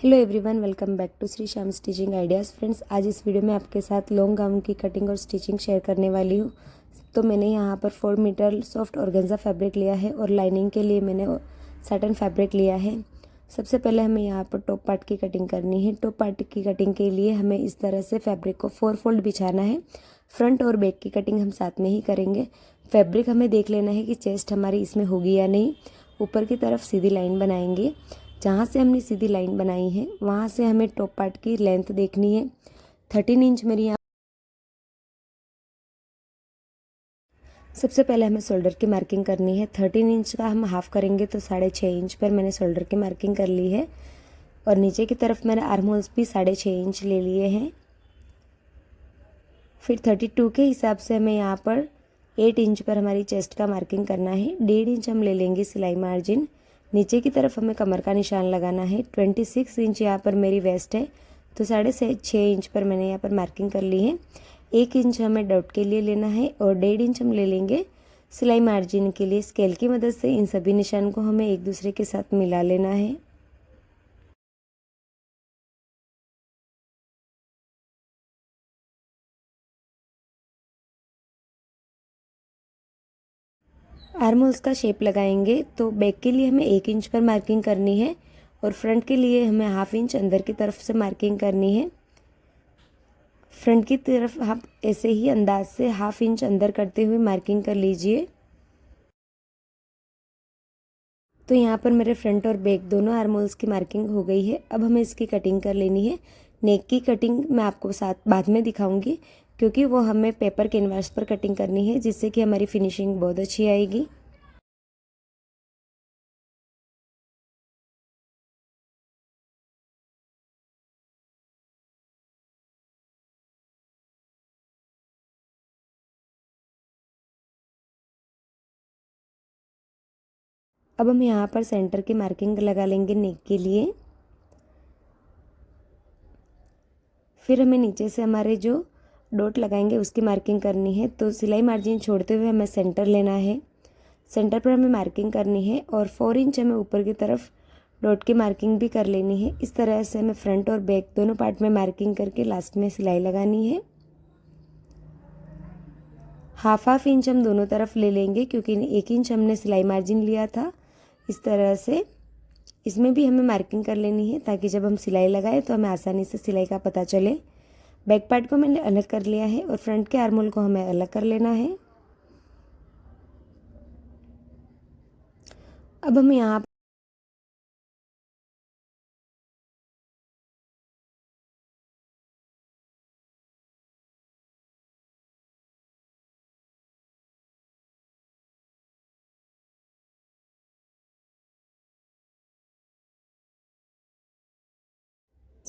Hello everyone, welcome back to Shri Shyam stitching ideas. Friends, आज इस video में आपके साथ लॉन्ग गाउन की कटिंग और स्टिचिंग शेयर करने वाली हूँ। तो मैंने यहाँ पर 4 मीटर सॉफ्ट ऑर्गेन्जा फैब्रिक लिया है और लाइनिंग के लिए मैंने साटन फैब्रिक लिया है। सबसे पहले हमें यहाँ पर टॉप पार्ट की कटिंग करनी है। टॉप पार्ट की कटिंग के लिए हमें इस तरह से फैब्रिक को 4 फोल्ड बिछाना है। फ्रंट और बैक की कटिंग हम साथ में ही करेंगे। फैब्रिक हमें देख लेना है कि चेस्ट हमारी इसमें होगी या नहीं। ऊपर की तरफ सीधी लाइन बनाएंगे। जहाँ से हमने सीधी लाइन बनाई है वहाँ से हमें टॉप पार्ट की लेंथ देखनी है। 13 इंच मेरी यहाँ। सबसे पहले हमें शोल्डर की मार्किंग करनी है। 13 इंच का हम हाफ करेंगे तो 6.5 इंच पर मैंने शोल्डर की मार्किंग कर ली है। और नीचे की तरफ मैंने आर्म होल्स भी 6.5 इंच ले लिए हैं। फिर 32 के हिसाब से हमें यहाँ पर 8 इंच पर हमारी चेस्ट का मार्किंग करना है। 1.5 इंच हम ले लेंगे सिलाई मार्जिन। नीचे की तरफ हमें कमर का निशान लगाना है। 26 इंच यहाँ पर मेरी वेस्ट है तो 6.5 इंच पर मैंने यहाँ पर मार्किंग कर ली है। 1 इंच हमें डॉट के लिए लेना है और 1.5 इंच हम ले लेंगे सिलाई मार्जिन के लिए। स्केल की मदद से इन सभी निशान को हमें एक दूसरे के साथ मिला लेना है। आर्म होल्स का शेप लगाएंगे तो बैक के लिए हमें 1 इंच पर मार्किंग करनी है और फ्रंट के लिए हमें हाफ इंच अंदर की तरफ से मार्किंग करनी है। फ्रंट की तरफ आप ऐसे ही अंदाज से हाफ इंच अंदर करते हुए मार्किंग कर लीजिए। तो यहाँ पर मेरे फ्रंट और बैक दोनों आर्म होल्स की मार्किंग हो गई है। अब हमें इसकी कटिंग कर लेनी है। नेक की कटिंग मैं आपको साथ बाद में दिखाऊंगी क्योंकि वो हमें पेपर कैनवास पर कटिंग करनी है जिससे कि हमारी फिनिशिंग बहुत अच्छी आएगी। अब हम यहाँ पर सेंटर की मार्किंग लगा लेंगे नेक के लिए। फिर हमें नीचे से हमारे जो डॉट लगाएंगे उसकी मार्किंग करनी है। तो सिलाई मार्जिन छोड़ते हुए हमें सेंटर लेना है। सेंटर पर हमें मार्किंग करनी है और 4 इंच हमें ऊपर की तरफ डॉट की मार्किंग भी कर लेनी है। इस तरह से हमें फ्रंट और बैक दोनों पार्ट में मार्किंग करके लास्ट में सिलाई लगानी है। हाफ इंच हम दोनों तरफ ले लेंगे क्योंकि 1 इंच हमने सिलाई मार्जिन लिया था। इस तरह से इसमें भी हमें मार्किंग कर लेनी है ताकि जब हम सिलाई लगाएं तो हमें आसानी से सिलाई का पता चले। बैक पार्ट को मैंने अलग कर लिया है और फ्रंट के आर्म होल को हमें अलग कर लेना है। अब हम यहाँ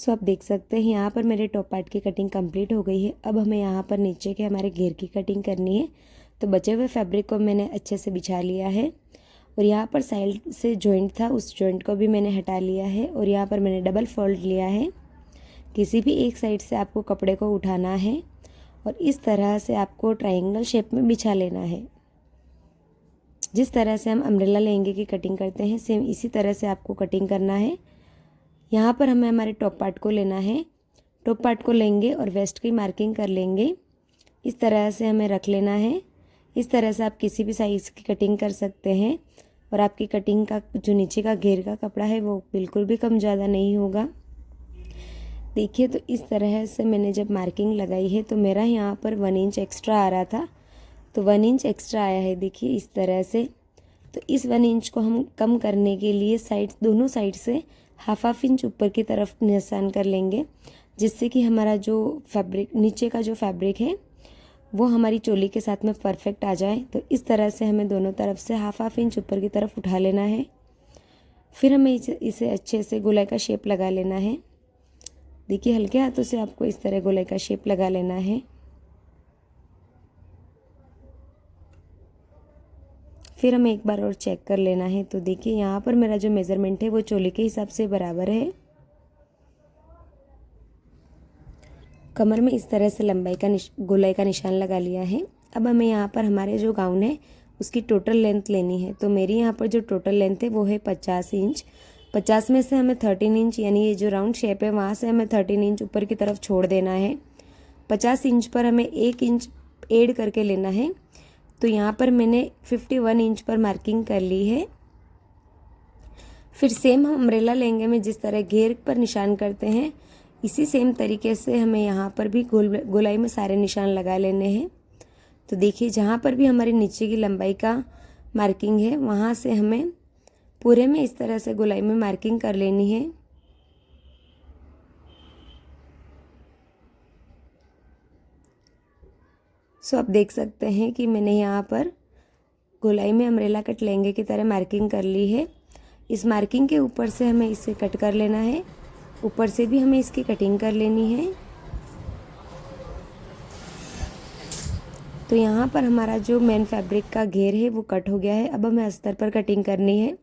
आप देख सकते हैं यहाँ पर मेरे टॉप पार्ट की कटिंग कंप्लीट हो गई है। अब हमें यहाँ पर नीचे के हमारे घेर की कटिंग करनी है। तो बचे हुए फैब्रिक को मैंने अच्छे से बिछा लिया है और यहाँ पर साइड से जॉइंट था उस जॉइंट को भी मैंने हटा लिया है और यहाँ पर मैंने डबल फोल्ड लिया है। किसी भी एक साइड से आपको कपड़े को उठाना है और इस तरह से आपको ट्रायंगल शेप में बिछा लेना है। जिस तरह से हम अम्ब्रेला लहंगे की कटिंग करते हैं सेम इसी तरह से आपको कटिंग करना है। यहाँ पर हमें हमारे टॉप पार्ट को लेना है। टॉप पार्ट को लेंगे और वेस्ट की मार्किंग कर लेंगे। इस तरह से हमें रख लेना है। इस तरह से आप किसी भी साइज़ की कटिंग कर सकते हैं और आपकी कटिंग का जो नीचे का घेर का कपड़ा है वो बिल्कुल भी कम ज़्यादा नहीं होगा। देखिए, तो इस तरह से मैंने जब मार्किंग लगाई है तो मेरा यहाँ पर 1 इंच एक्स्ट्रा आ रहा था तो 1 इंच एक्स्ट्रा आया है। देखिए इस तरह से। तो इस 1 इंच को हम कम करने के लिए दोनों साइड से हाफ इंच ऊपर की तरफ निशान कर लेंगे जिससे कि हमारा जो फैब्रिक नीचे का जो फैब्रिक है वो हमारी चोली के साथ में परफेक्ट आ जाए। तो इस तरह से हमें दोनों तरफ से हाफ इंच ऊपर की तरफ उठा लेना है। फिर हमें इसे अच्छे से गोलाई का शेप लगा लेना है। देखिए, हल्के हाथों से आपको इस तरह गोलाई का शेप लगा लेना है। फिर हमें एक बार और चेक कर लेना है। तो देखिए यहाँ पर मेरा जो मेज़रमेंट है वो चोली के हिसाब से बराबर है। कमर में इस तरह से लंबाई का गोलाई का निशान लगा लिया है। अब हमें यहाँ पर हमारे जो गाउन है उसकी टोटल लेंथ लेनी है। तो मेरी यहाँ पर जो टोटल लेंथ है वो है 50 इंच। 50 में से हमें 13 इंच यानी ये जो राउंड शेप है वहाँ से हमें 13 इंच ऊपर की तरफ छोड़ देना है। 50 इंच पर हमें 1 इंच ऐड करके लेना है। तो यहाँ पर मैंने 51 इंच पर मार्किंग कर ली है। फिर सेम हम अम्ब्रेला लेंगे में जिस तरह घेर पर निशान करते हैं इसी सेम तरीके से हमें यहाँ पर भी गोलाई में सारे निशान लगा लेने हैं। तो देखिए जहाँ पर भी हमारी नीचे की लंबाई का मार्किंग है वहाँ से हमें पूरे में इस तरह से गोलाई में मार्किंग कर लेनी है। सो आप देख सकते हैं कि मैंने यहाँ पर गोलाई में अम्ब्रेला कट लहंगे की तरह मार्किंग कर ली है। इस मार्किंग के ऊपर से हमें इसे कट कर लेना है, ऊपर से भी हमें इसकी कटिंग कर लेनी है। तो यहाँ पर हमारा जो मेन फैब्रिक का घेर है वो कट हो गया है। अब हमें अस्तर पर कटिंग करनी है।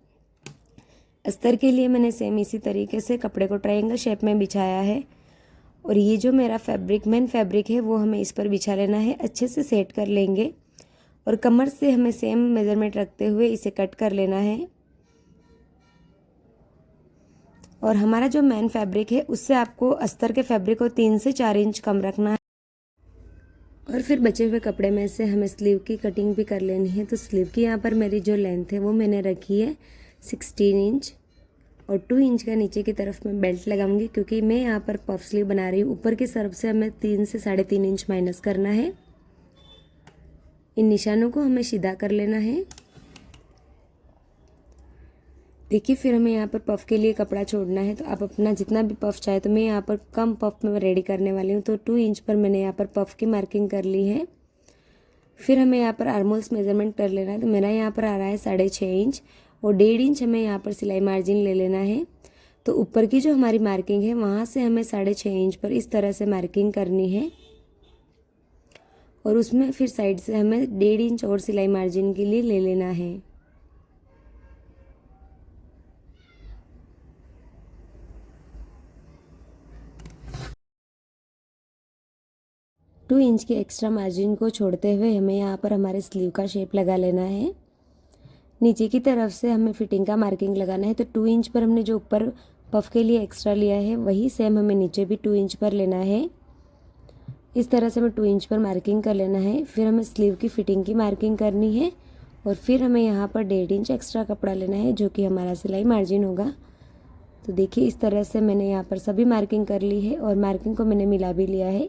अस्तर के लिए मैंने सेम इसी तरीके से कपड़े को ट्रायंगल शेप में बिछाया है और ये जो मेरा मेन फैब्रिक है वो हमें इस पर बिछा लेना है। अच्छे से सेट कर लेंगे और कमर से हमें सेम मेज़रमेंट रखते हुए इसे कट कर लेना है। और हमारा जो मेन फैब्रिक है उससे आपको अस्तर के फैब्रिक को 3 से 4 इंच कम रखना है। और फिर बचे हुए कपड़े में से हमें स्लीव की कटिंग भी कर लेनी है। तो स्लीव की यहाँ पर मेरी जो लेंथ है वो मैंने रखी है 16 इंच और 2 इंच का नीचे की तरफ मैं बेल्ट लगाऊंगी क्योंकि मैं यहाँ पर पफ स्लीव बना रही हूँ। ऊपर की तरफ से हमें 3 से 3.5 इंच माइनस करना है। इन निशानों को हमें सीधा कर लेना है। देखिए फिर हमें यहाँ पर पफ के लिए कपड़ा छोड़ना है। तो आप अपना जितना भी पफ चाहे, तो मैं यहाँ पर कम पफ में रेडी करने वाली हूँ। तो 2 इंच पर मैंने यहाँ पर पफ की मार्किंग कर ली है। फिर हमें यहाँ पर आर्महोल्स मेजरमेंट कर लेना है। तो मेरा यहाँ पर आ रहा है 6.5 इंच और 1.5 इंच हमें यहाँ पर सिलाई मार्जिन ले लेना है। तो ऊपर की जो हमारी मार्किंग है वहाँ से हमें 6.5 इंच पर इस तरह से मार्किंग करनी है और उसमें फिर साइड से हमें 1.5 इंच और सिलाई मार्जिन के लिए ले लेना है। टू इंच के एक्स्ट्रा मार्जिन को छोड़ते हुए हमें यहाँ पर हमारे स्लीव का शेप लगा लेना है। नीचे की तरफ से हमें फिटिंग का मार्किंग लगाना है। तो 2 इंच पर हमने जो ऊपर पफ के लिए एक्स्ट्रा लिया है वही सेम हमें नीचे भी 2 इंच पर लेना है। इस तरह से हमें 2 इंच पर मार्किंग कर लेना है। फिर हमें स्लीव की फिटिंग की मार्किंग करनी है और फिर हमें यहाँ पर 1.5 इंच एक्स्ट्रा कपड़ा लेना है जो कि हमारा सिलाई मार्जिन होगा। तो देखिए इस तरह से मैंने यहाँ पर सभी मार्किंग कर ली है और मार्किंग को मैंने मिला भी लिया है।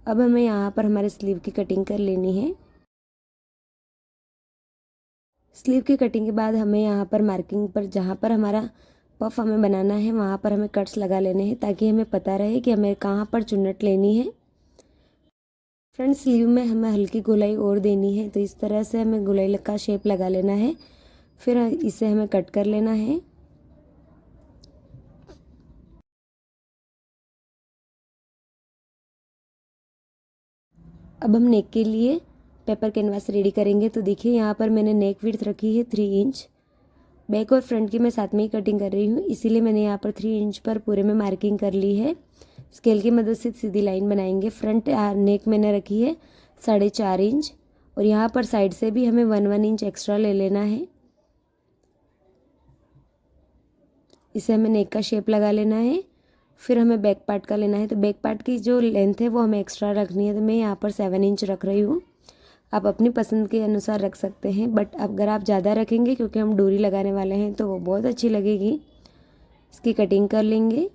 अब हमें यहाँ पर हमारे स्लीव की कटिंग कर लेनी है। स्लीव की कटिंग के बाद हमें यहाँ पर मार्किंग पर जहाँ पर हमारा पफ हमें बनाना है वहाँ पर हमें कट्स लगा लेने हैं ताकि हमें पता रहे कि हमें कहाँ पर चुन्नट लेनी है। फ्रंट स्लीव में हमें हल्की गोलाई और देनी है। तो इस तरह से हमें गोलाई का शेप लगा लेना है। फिर इसे हमें कट कर लेना है। अब हम नेक के लिए पेपर कैनवास रेडी करेंगे। तो देखिए यहाँ पर मैंने नेक विड्थ रखी है 3 इंच। बैक और फ्रंट की मैं साथ में ही कटिंग कर रही हूँ, इसीलिए मैंने यहाँ पर 3 इंच पर पूरे में मार्किंग कर ली है। स्केल की मदद से सीधी लाइन बनाएंगे। फ्रंट नेक मैंने रखी है 4.5 इंच और यहाँ पर साइड से भी हमें 1 इंच एक्स्ट्रा ले लेना है। इसे हमें नेक का शेप लगा लेना है। फिर हमें बैक पार्ट का लेना है। तो बैक पार्ट की जो लेंथ है वो हमें एक्स्ट्रा रखनी है। तो मैं यहाँ पर 7 इंच रख रही हूँ। आप अपनी पसंद के अनुसार रख सकते हैं, बट अगर आप ज़्यादा रखेंगे क्योंकि हम डोरी लगाने वाले हैं तो वो बहुत अच्छी लगेगी। इसकी कटिंग कर लेंगे।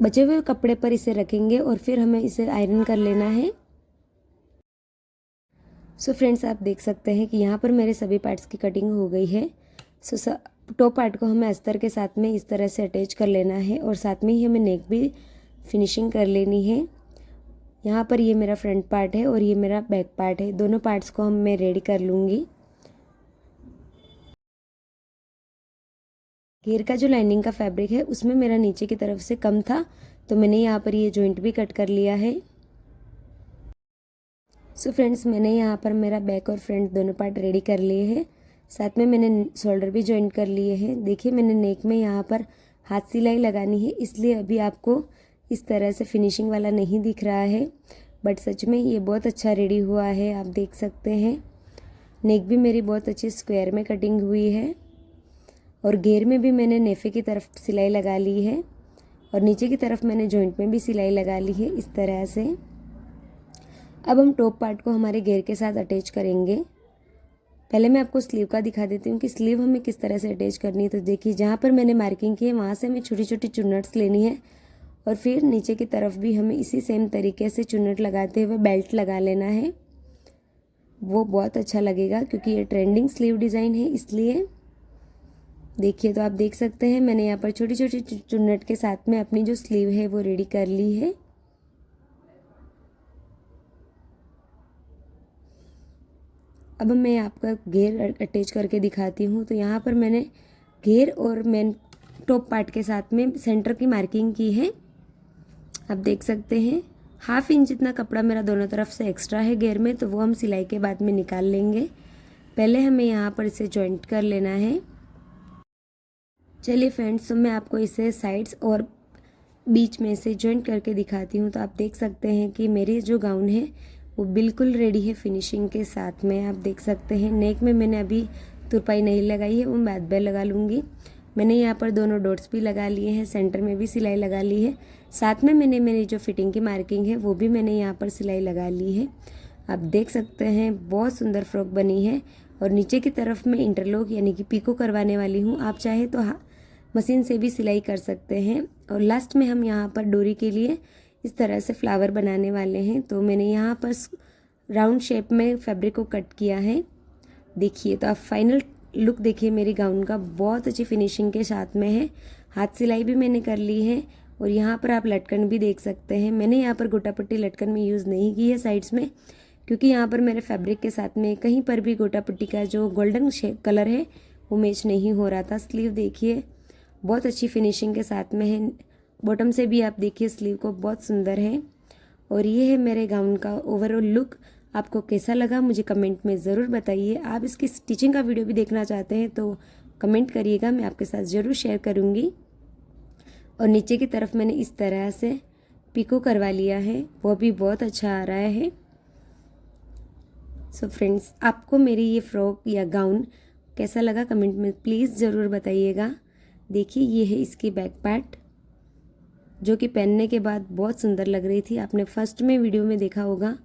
बचे हुए कपड़े पर इसे रखेंगे और फिर हमें इसे आयरन कर लेना है। सो फ्रेंड्स आप देख सकते हैं कि यहाँ पर मेरे सभी पार्ट्स की कटिंग हो गई है। सो टॉप पार्ट को हमें अस्तर के साथ में इस तरह से अटैच कर लेना है और साथ में ही हमें नेक भी फिनिशिंग कर लेनी है। यहाँ पर ये मेरा फ्रंट पार्ट है और ये मेरा बैक पार्ट है। दोनों पार्ट्स को मैं रेडी कर लूँगी। घेर का जो लाइनिंग का फैब्रिक है उसमें मेरा नीचे की तरफ से कम था, तो मैंने यहाँ पर ये जॉइंट भी कट कर लिया है। सो फ्रेंड्स मैंने यहाँ पर मेरा बैक और फ्रंट दोनों पार्ट रेडी कर लिए हैं। साथ में मैंने शोल्डर भी जॉइंट कर लिए हैं। देखिए मैंने नेक में यहाँ पर हाथ सिलाई लगानी है, इसलिए अभी आपको इस तरह से फिनिशिंग वाला नहीं दिख रहा है। बट सच में ये बहुत अच्छा रेडी हुआ है, आप देख सकते हैं। नेक भी मेरी बहुत अच्छी स्क्वायर में कटिंग हुई है और घेर में भी मैंने नेफे की तरफ सिलाई लगा ली है और नीचे की तरफ मैंने जॉइंट में भी सिलाई लगा ली है इस तरह से। अब हम टॉप पार्ट को हमारे घेर के साथ अटैच करेंगे। पहले मैं आपको स्लीव का दिखा देती हूँ कि स्लीव हमें किस तरह से अटैच करनी है। तो देखिए, जहाँ पर मैंने मार्किंग की है वहाँ से हमें छोटी छोटी चुन्नट्स लेनी है और फिर नीचे की तरफ भी हमें इसी सेम तरीके से चुन्नट लगाते हुए बेल्ट लगा लेना है। वो बहुत अच्छा लगेगा क्योंकि ये ट्रेंडिंग स्लीव डिज़ाइन है, इसलिए देखिए। तो आप देख सकते हैं मैंने यहाँ पर छोटी छोटी चुन्नट के साथ में अपनी जो स्लीव है वो रेडी कर ली है। अब मैं आपका घेर अटैच करके दिखाती हूँ। तो यहाँ पर मैंने घेर और मेन टॉप पार्ट के साथ में सेंटर की मार्किंग की है। आप देख सकते हैं 1/2 इंच जितना कपड़ा मेरा दोनों तरफ से एक्स्ट्रा है घेर में, तो वो हम सिलाई के बाद में निकाल लेंगे। पहले हमें यहाँ पर इसे जॉइंट कर लेना है। चलिए फ्रेंड्स, तो मैं आपको इसे साइड्स और बीच में से जॉइंट करके दिखाती हूँ। तो आप देख सकते हैं कि मेरी जो गाउन है वो बिल्कुल रेडी है फिनिशिंग के साथ में। आप देख सकते हैं नेक में मैंने अभी तुरपाई नहीं लगाई है, वो बाद में लगा लूँगी। मैंने यहाँ पर दोनों डॉट्स भी लगा लिए हैं, सेंटर में भी सिलाई लगा ली है। साथ में मैंने मेरी जो फिटिंग की मार्किंग है वो भी मैंने यहाँ पर सिलाई लगा ली है। आप देख सकते हैं बहुत सुंदर फ्रॉक बनी है और नीचे की तरफ मैं इंटरलॉक यानी कि पीको करवाने वाली हूँ। आप चाहे तो मशीन से भी सिलाई कर सकते हैं। और लास्ट में हम यहाँ पर डोरी के लिए इस तरह से फ्लावर बनाने वाले हैं। तो मैंने यहाँ पर राउंड शेप में फैब्रिक को कट किया है। देखिए, तो आप फाइनल लुक देखिए मेरी गाउन का, बहुत अच्छी फिनिशिंग के साथ में है। हाथ सिलाई भी मैंने कर ली है और यहाँ पर आप लटकन भी देख सकते हैं। मैंने यहाँ पर गोटा पट्टी लटकन में यूज़ नहीं की है साइड्स में, क्योंकि यहाँ पर मेरे फैब्रिक के साथ में कहीं पर भी गोटा पट्टी का जो गोल्डन कलर है वो मैच नहीं हो रहा था। स्लीव देखिए बहुत अच्छी फिनिशिंग के साथ में है। बॉटम से भी आप देखिए स्लीव को बहुत सुंदर है। और ये है मेरे गाउन का ओवरऑल लुक। आपको कैसा लगा मुझे कमेंट में ज़रूर बताइए। आप इसकी स्टिचिंग का वीडियो भी देखना चाहते हैं तो कमेंट करिएगा, मैं आपके साथ ज़रूर शेयर करूँगी। और नीचे की तरफ मैंने इस तरह से पिको करवा लिया है, वो भी बहुत अच्छा आ रहा है। सो फ्रेंड्स, आपको मेरी ये फ्रॉक या गाउन कैसा लगा कमेंट में प्लीज़ ज़रूर बताइएगा। देखिए, ये है इसकी बैक पार्ट जो कि पहनने के बाद बहुत सुंदर लग रही थी। आपने फर्स्ट में वीडियो में देखा होगा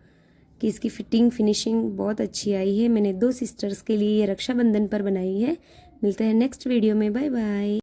कि इसकी फिटिंग फिनिशिंग बहुत अच्छी आई है। मैंने 2 सिस्टर्स के लिए ये रक्षाबंधन पर बनाई है। मिलते हैं नेक्स्ट वीडियो में, बाय बाय।